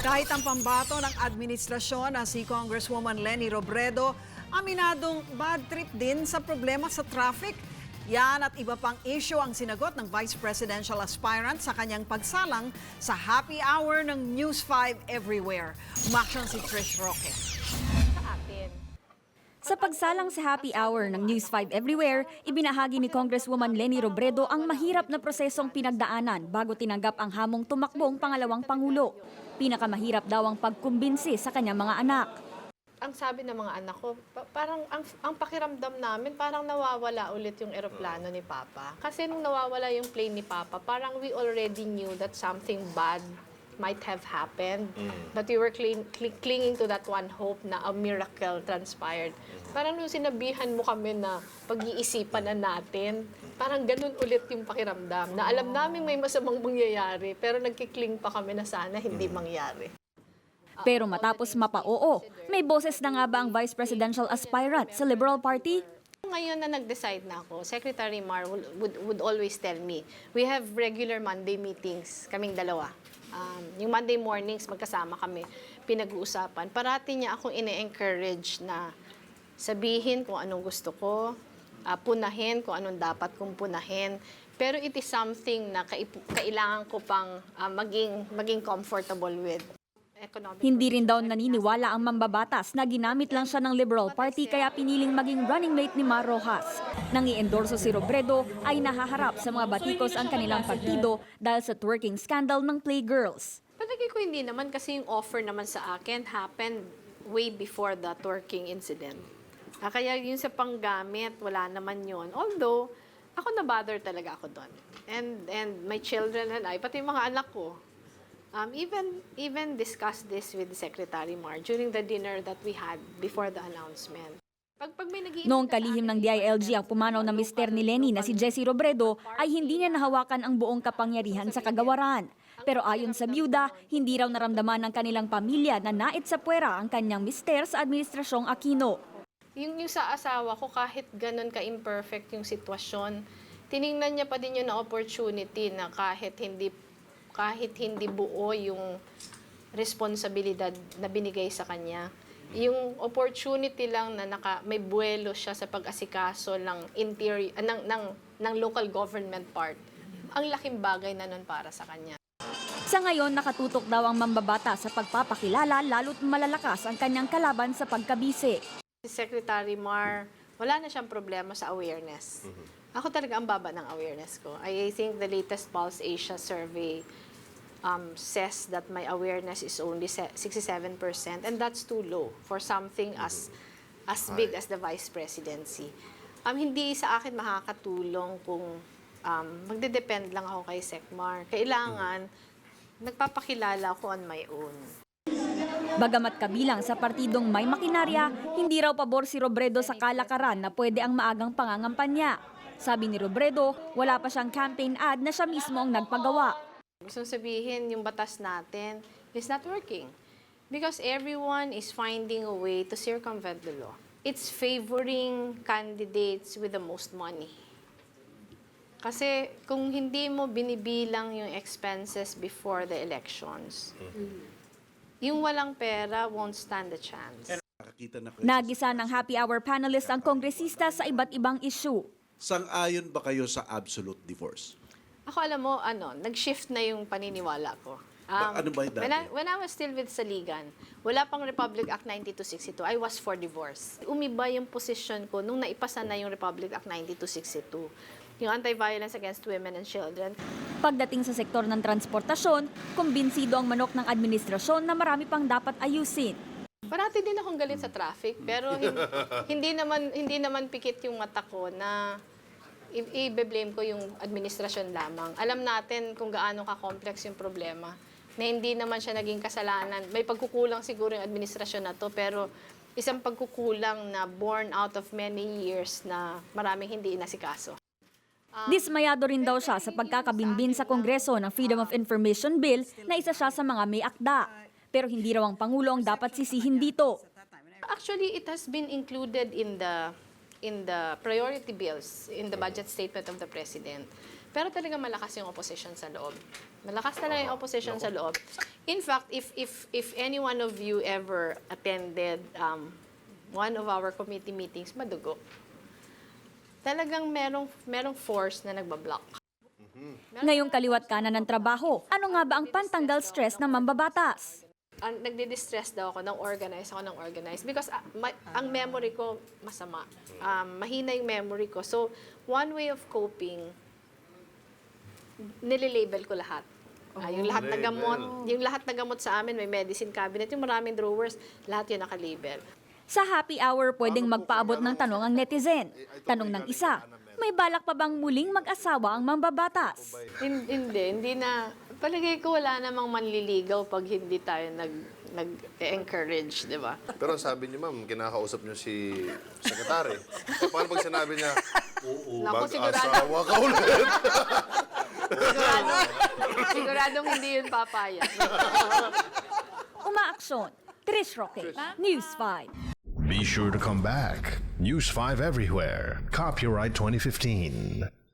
Kahit ang pambato ng administrasyon na si Congresswoman Leni Robredo, aminadong bad trip din sa problema sa traffic. Yan at iba pang issue ang sinagot ng Vice Presidential aspirant sa kanyang pagsalang sa happy hour ng News 5 Everywhere. Umaksyon si Trish Roque. Sa pagsalang sa happy hour ng News 5 Everywhere, ibinahagi ni Congresswoman Leni Robredo ang mahirap na prosesong pinagdaanan bago tinanggap ang hamong tumakbong pangalawang Pangulo. Pinakamahirap daw ang pagkumbinsi sa kanyang mga anak. Ang sabi ng mga anak ko, parang ang pakiramdam namin, parang nawawala ulit yung eroplano ni Papa. Kasi nung nawawala yung plane ni Papa, parang we already knew that something bad might have happened. But we were clinging to that one hope na a miracle transpired. Parang nung sinabihan mo kami na pag-iisipan na natin, parang ganun ulit yung pakiramdam. Na alam namin may masamang mangyayari, pero nagkikling pa kami na sana hindi mangyari. Pero matapos mapa-oo, may boses na nga ba ang Vice Presidential aspirant sa Liberal Party? Ngayon na nag-decide na ako, Secretary Mar would always tell me, we have regular Monday meetings, kaming dalawa. Yung Monday mornings, magkasama kami, pinag-uusapan. Parati niya akong ine-encourage na sabihin kung anong gusto ko, punahin kung anong dapat kong punahin. Pero it is something na kailangan ko pang maging comfortable with. Hindi rin daw naniniwala ang mambabatas na ginamit lang siya ng Liberal Party kaya piniling maging running mate ni Mar Rojas. Nang i-endorso si Robredo ay nahaharap sa mga batikos ang kanilang partido dahil sa twerking scandal ng Playgirls. Palagi ko hindi naman kasi yung offer naman sa akin happened way before the twerking incident. Kaya yung sa panggamit, wala naman yun. Although, ako na-bother talaga ako doon. And my children and I, pati yung mga anak ko, even discussed this with Secretary Mar during the dinner that we had before the announcement. Noong kalihim ng DILG ang pumanaw na mister ni Leni na si Jessie Robredo ay hindi niya nahawakan ang buong kapangyarihan sa kagawaran. Pero ayon sa byuda, hindi raw naramdaman ng kanilang pamilya na nait sa puwera ang kanyang mister sa Administrasyong Aquino. Yung sa asawa ko, kahit ganun ka-imperfect yung sitwasyon, tiningnan niya pa din yun na opportunity na kahit hindi buo yung responsibilidad na binigay sa kanya. Yung opportunity lang na may buwelo siya sa pag-asikaso ng local government part. Ang laking bagay na nun para sa kanya. Sa ngayon, nakatutok daw ang mambabata sa pagpapakilala lalo't malalakas ang kanyang kalaban sa pagkabisi. Si Secretary Mar, wala na siyang problema sa awareness. Ako talaga ang baba ng awareness ko. I think the latest Pulse Asia survey says that my awareness is only 67%, and that's too low for something as big as the vice presidency. Hindi sa akin makakatulong kung magde-depend lang ako kay Secmar. Kailangan nagpapakilala ako on my own. Bagamat kabilang sa partidong may makinarya, hindi raw pabor si Robredo sa kalakaran na pwede ang maagang pangangampanya. Sabi ni Robredo, wala pa siyang campaign ad na siya mismo ang nagpagawa. Gusto sabihin, yung batas natin is not working because everyone is finding a way to circumvent the law. It's favoring candidates with the most money. Kasi kung hindi mo binibilang yung expenses before the elections, yung walang pera won't stand a chance. Nagisa ng happy hour panelist ang kongresista sa iba't ibang issue. Sang-ayon ba kayo sa absolute divorce? Ako alam mo, nag-shift na yung paniniwala ko. Ano ba yung dati? When I was still with Saligan, wala pang Republic Act 9262, I was for divorce. Umiba yung position ko nung naipasa na yung Republic Act 9262, yung Anti-Violence Against Women and Children. Pagdating sa sektor ng transportasyon, kumbinsido ang manok ng administrasyon na marami pang dapat ayusin. Parati din akong galit sa traffic, pero hindi naman pikit yung mata ko na i-blame ko yung administrasyon lamang. Alam natin kung gaano ka-complex yung problema, na hindi naman siya naging kasalanan. May pagkukulang siguro yung administrasyon na to, pero isang pagkukulang na born out of many years na maraming hindi inasikaso. Dismayado rin daw siya sa pagkakabinbin sa Kongreso ng Freedom of Information Bill na isa siya sa mga may akda. Pero hindi raw ang Pangulo ang dapat sisihin dito. Actually, it has been included in the priority bills, in the budget statement of the President. Pero talaga malakas yung opposition sa loob. Malakas talaga yung opposition sa loob. In fact, if any one of you ever attended one of our committee meetings, madugo. Talagang merong force na nagbablock. Ngayong kaliwat kanan ng trabaho, ano nga ba ang pantanggal stress ng mambabatas? Nagdi-distress daw ako ng organize because ang memory ko masama. Mahina yung memory ko. So, one way of coping, nililabel ko lahat. Yung lahat na gamot sa amin, may medicine cabinet, yung maraming drawers, lahat yun nakalabel. Sa happy hour, pwedeng magpaabot ng tanong ang netizen. Tanong ng isa, may balak pa bang muling mag-asawa ang mambabatas? Hindi na. Palagay ko wala namang manliligaw pag hindi tayo nag-encourage, di ba? Pero ang sabi niyo, ma'am, kinakausap niyo si sekretary. Paano pag sinabi niya, Naku, mag-asawa ka ulit? Siguradong hindi yun papayag. Umaaksyon, Trish Roque, News 5. Be sure to come back. News 5 everywhere. Copyright 2015.